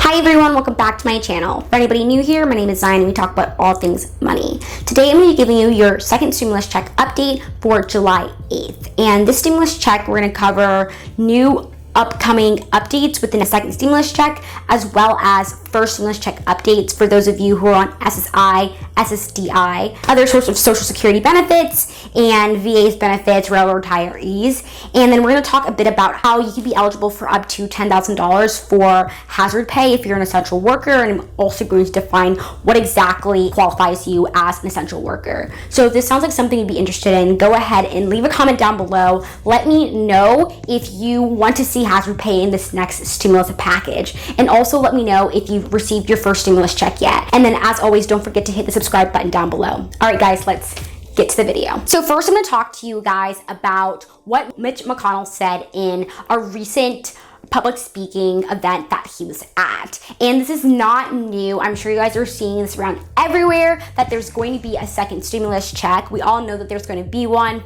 Hi everyone, welcome back to my channel. For anybody new here, my name is Zion and we talk about all things money. Today I'm going to be giving you your second stimulus check update for July 8th. And this stimulus check, we're going to cover new upcoming updates within a second stimulus check, as well as first stimulus check updates for those of you who are on SSI, SSDI, other sorts of social security benefits, and VA's benefits, railroad retirees. And then we're going to talk a bit about how you can be eligible for up to $10,000 for hazard pay if you're an essential worker, and I'm also going to define what exactly qualifies you as an essential worker. So if this sounds like something you'd be interested in, go ahead and leave a comment down below. Let me know if you want to see hazard pay in this next stimulus package, and also let me know if you've received your first stimulus check yet. And then as always, don't forget to hit the subscribe button down below. All right guys, let's get to the video. So first I'm going to talk to you guys about what Mitch McConnell said in a recent public speaking event that he was at. And this is not new. I'm sure you guys are seeing this around everywhere, that there's going to be a second stimulus check. We all know that there's going to be one.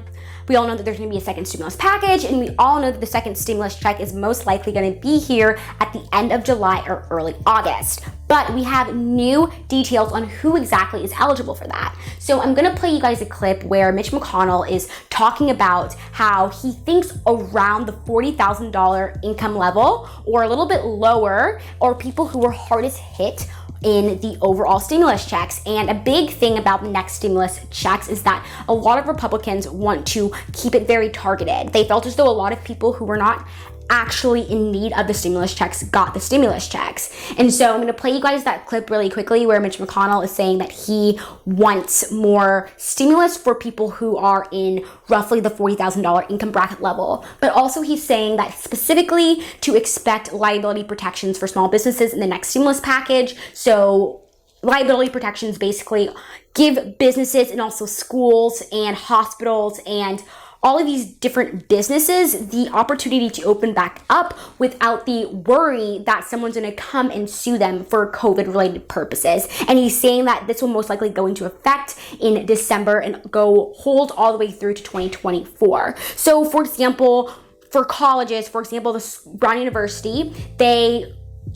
We all know that there's going to be a second stimulus package, and we all know that the second stimulus check is most likely going to be here at the end of July or early August. But we have new details on who exactly is eligible for that. So I'm going to play you guys a clip where Mitch McConnell is talking about how he thinks around the $40,000 income level or a little bit lower, or people who were hardest hit in the overall stimulus checks. And a big thing about the next stimulus checks is that a lot of Republicans want to keep it very targeted. They felt as though a lot of people who were not actually in need of the stimulus checks got the stimulus checks. And so I'm going to play you guys that clip really quickly where Mitch McConnell is saying that he wants more stimulus for people who are in roughly the $40,000 income bracket level. But also he's saying that specifically to expect liability protections for small businesses in the next stimulus package. So liability protections basically give businesses and also schools and hospitals and all of these different businesses the opportunity to open back up without the worry that someone's going to come and sue them for COVID-related purposes. And he's saying that this will most likely go into effect in December and hold all the way through to 2024. So, for example, for colleges, for example, the Brown University,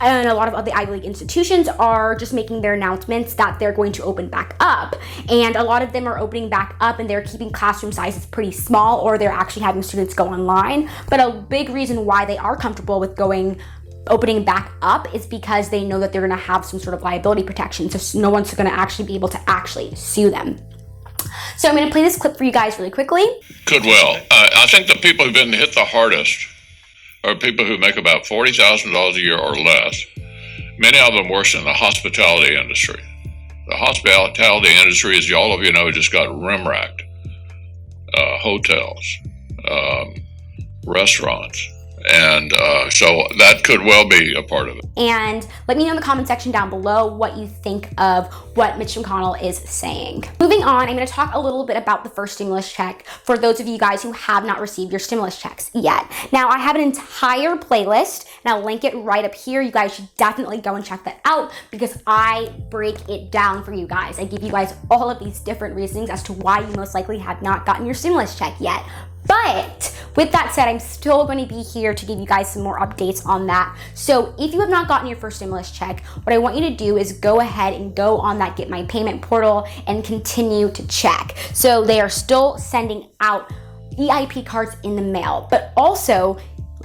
and a lot of other Ivy League institutions are just making their announcements that they're going to open back up. And a lot of them are opening back up and they're keeping classroom sizes pretty small, or they're actually having students go online. But a big reason why they are comfortable with opening back up is because they know that they're going to have some sort of liability protection. So no one's going to actually be able to actually sue them. So I'm going to play this clip for you guys really quickly. Could well. I think the people who've been hit the hardest are people who make about $40,000 a year or less. Many of them worse in the hospitality industry. The hospitality industry, as all of you know, just got rim-racked. Hotels, restaurants, and so that could well be a part of it. And let me know in the comment section down below what you think of what Mitch McConnell is saying. Moving on, I'm going to talk a little bit about the first stimulus check for those of you guys who have not received your stimulus checks yet. Now, I have an entire playlist, and I'll link it right up here. You guys should definitely go and check that out because I break it down for you guys. I give you guys all of these different reasons as to why you most likely have not gotten your stimulus check yet. But with that said, I'm still going to be here to give you guys some more updates on that. So if you have not gotten your first stimulus check, what I want you to do is go ahead and go on that Get My Payment portal and continue to check. So they are still sending out EIP cards in the mail. But also,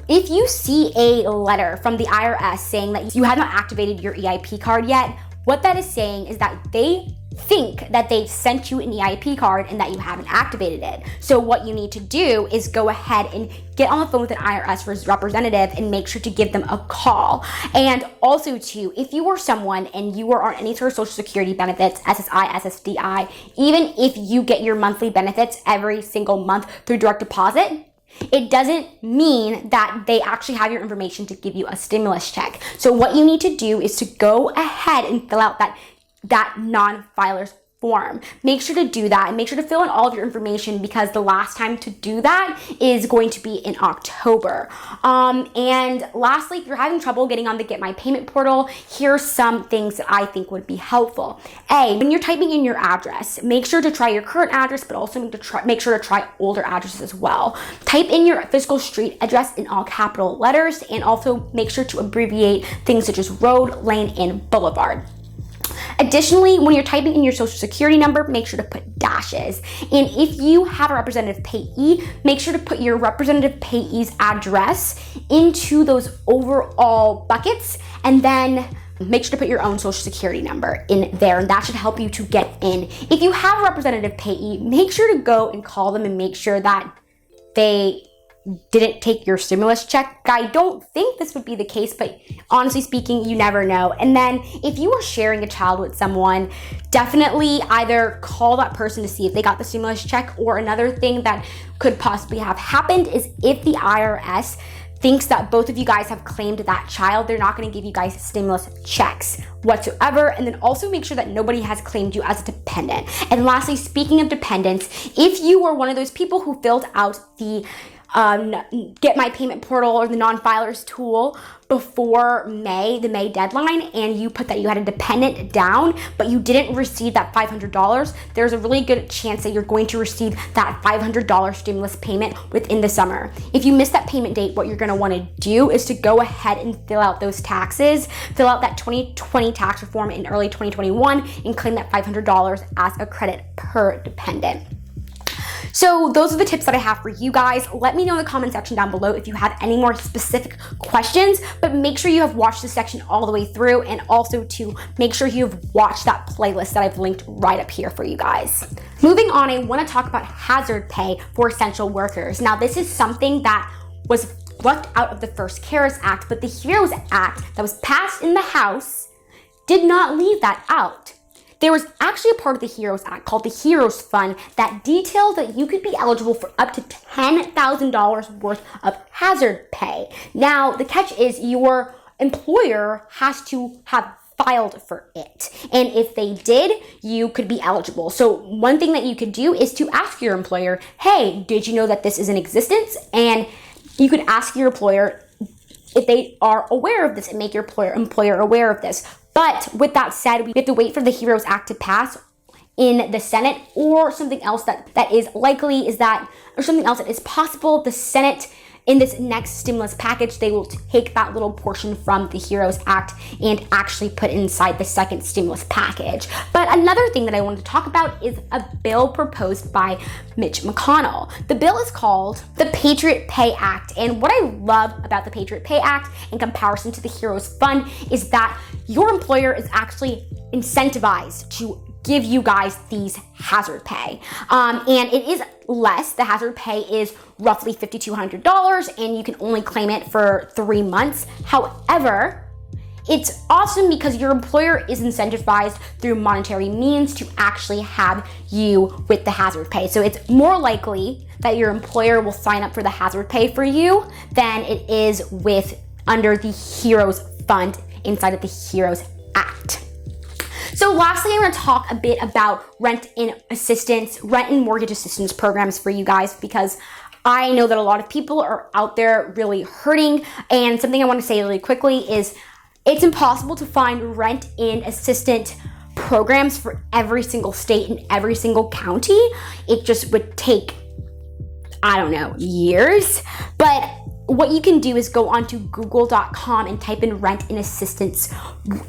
if you see a letter from the IRS saying that you have not activated your EIP card yet, what that is saying is that they think that they've sent you an EIP card and that you haven't activated it. So what you need to do is go ahead and get on the phone with an IRS representative and make sure to give them a call. And also too, if you were someone and you were on any sort of social security benefits, SSI, SSDI, even if you get your monthly benefits every single month through direct deposit, it doesn't mean that they actually have your information to give you a stimulus check. So what you need to do is to go ahead and fill out that non-filer's form. Make sure to do that and make sure to fill in all of your information because the last time to do that is going to be in October. And lastly, if you're having trouble getting on the Get My Payment portal, here's some things that I think would be helpful. A, when you're typing in your address, make sure to try your current address, but also make sure to try older addresses as well. Type in your physical street address in all capital letters and also make sure to abbreviate things such as road, lane, and boulevard. Additionally, when you're typing in your social security number, make sure to put dashes. And if you have a representative payee, make sure to put your representative payee's address into those overall buckets and then make sure to put your own social security number in there, and that should help you to get in. If you have a representative payee, make sure to go and call them and make sure that they didn't take your stimulus check. I don't think this would be the case, but honestly speaking, you never know. And then if you are sharing a child with someone, definitely either call that person to see if they got the stimulus check, or another thing that could possibly have happened is if the IRS thinks that both of you guys have claimed that child, they're not going to give you guys stimulus checks whatsoever. And then also make sure that nobody has claimed you as a dependent. And lastly, speaking of dependents, if you are one of those people who filled out the Get My Payment portal or the non-filers tool before May, the May deadline, and you put that you had a dependent down, but you didn't receive that $500, there's a really good chance that you're going to receive that $500 stimulus payment within the summer. If you miss that payment date, what you're going to want to do is to go ahead and fill out those taxes, fill out that 2020 tax reform in early 2021, and claim that $500 as a credit per dependent. So those are the tips that I have for you guys. Let me know in the comment section down below if you have any more specific questions, but make sure you have watched this section all the way through, and also to make sure you've watched that playlist that I've linked right up here for you guys. Moving on, I want to talk about hazard pay for essential workers. Now, this is something that was left out of the first CARES Act, but the HEROES Act that was passed in the House did not leave that out. There was actually a part of the HEROES Act called the HEROES Fund that detailed that you could be eligible for up to $10,000 worth of hazard pay. Now, the catch is your employer has to have filed for it. And if they did, you could be eligible. So one thing that you could do is to ask your employer, hey, did you know that this is in existence? And you could ask your employer if they are aware of this and make your employer aware of this. But with that said, we have to wait for the HEROES Act to pass in the Senate, or something else that is likely is that, or something else that is possible, the Senate in this next stimulus package, they will take that little portion from the HEROES Act and actually put it inside the second stimulus package. But another thing that I wanted to talk about is a bill proposed by Mitch McConnell. The bill is called the Patriot Pay Act. And what I love about the Patriot Pay Act in comparison to the HEROES Fund is that your employer is actually incentivized to give you guys these hazard pay. And it is less. The hazard pay is roughly $5,200 and you can only claim it for 3 months. However, it's awesome because your employer is incentivized through monetary means to actually have you with the hazard pay. So it's more likely that your employer will sign up for the hazard pay for you than it is with under the HEROES Fund inside of the HEROES Act. So lastly, I'm going to talk a bit about rent and mortgage assistance programs for you guys, because I know that a lot of people are out there really hurting. And something I want to say really quickly is it's impossible to find rent and assistance programs for every single state and every single county. It just would take, I don't know, years. But what you can do is go onto google.com and type in rent and assistance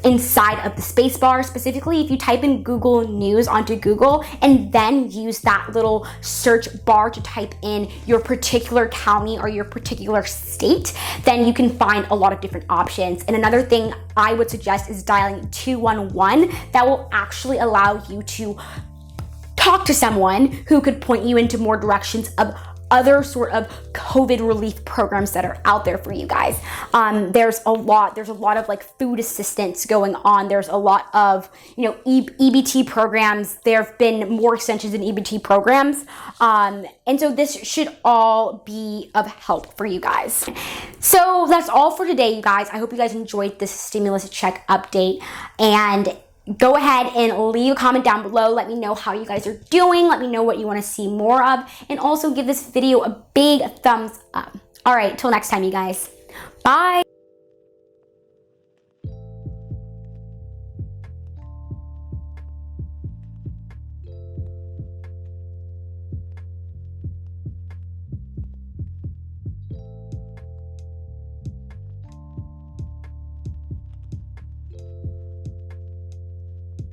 inside of the space bar. Specifically, if you type in Google News onto Google and then use that little search bar to type in your particular county or your particular state, then you can find a lot of different options. And another thing I would suggest is dialing 211. That will actually allow you to talk to someone who could point you into more directions of other sort of COVID relief programs that are out there for you guys. There's a lot of like food assistance going on. There's a lot of, EBT programs. There have been more extensions in EBT programs. And so this should all be of help for you guys. So that's all for today, you guys. I hope you guys enjoyed this stimulus check update. And go ahead and leave a comment down below. Let me know how you guys are doing. Let me know what you want to see more of. And also give this video a big thumbs up. All right, till next time, you guys. Bye.